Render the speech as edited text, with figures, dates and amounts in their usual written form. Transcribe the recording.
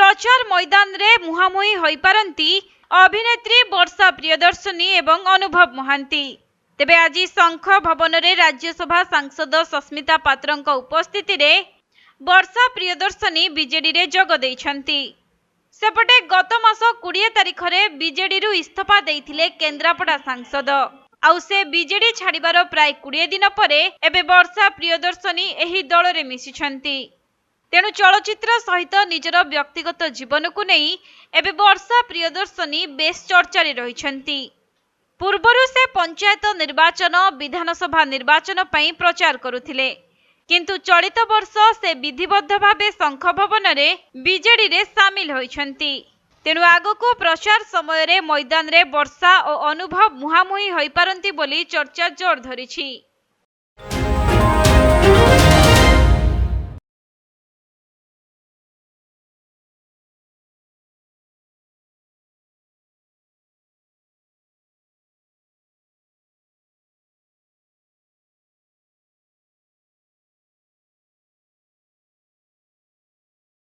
प्रचार मैदान रे मुहांमुही होई पारंती अभिनेत्री वर्षा प्रियदर्शनी एवं अनुभव महांती। तेबे आज शंख भवन रे राज्यसभा सांसद सस्मिता पात्रଙ୍କ उपस्थिति रे वर्षा प्रियदर्शनी बीजेडी रे जोग दैछंती। सेपटे गत मास 20 तारिख रे बीजेडी रु इस्तीफा देइथिले केन्द्रापड़ा सांसद। आउ से बीजेडी छाड़िबार प्राय 20 दिन परे एबे वर्षा प्रियदर्शनी एही दल रे मिसिछंती। तेणु चलचित्र सहित निजर व्यक्तिगत जीवन को नहीं एबे वर्षा प्रियदर्शनी बेस चर्चा रे रहिछंती। पूर्वरु से पंचायत निर्वाचन विधानसभा निर्वाचन पई प्रचार करुथिले, किंतु चलित वर्ष से विधिबद्ध भावे शंख भवन रे बीजेडी रे शामिल होइछंती। तेणु आगको प्रचार समय रे मैदान रे वर्षा और अनुभव मुहांमुही होई पारंती बोली चर्चा जोर धरिछि।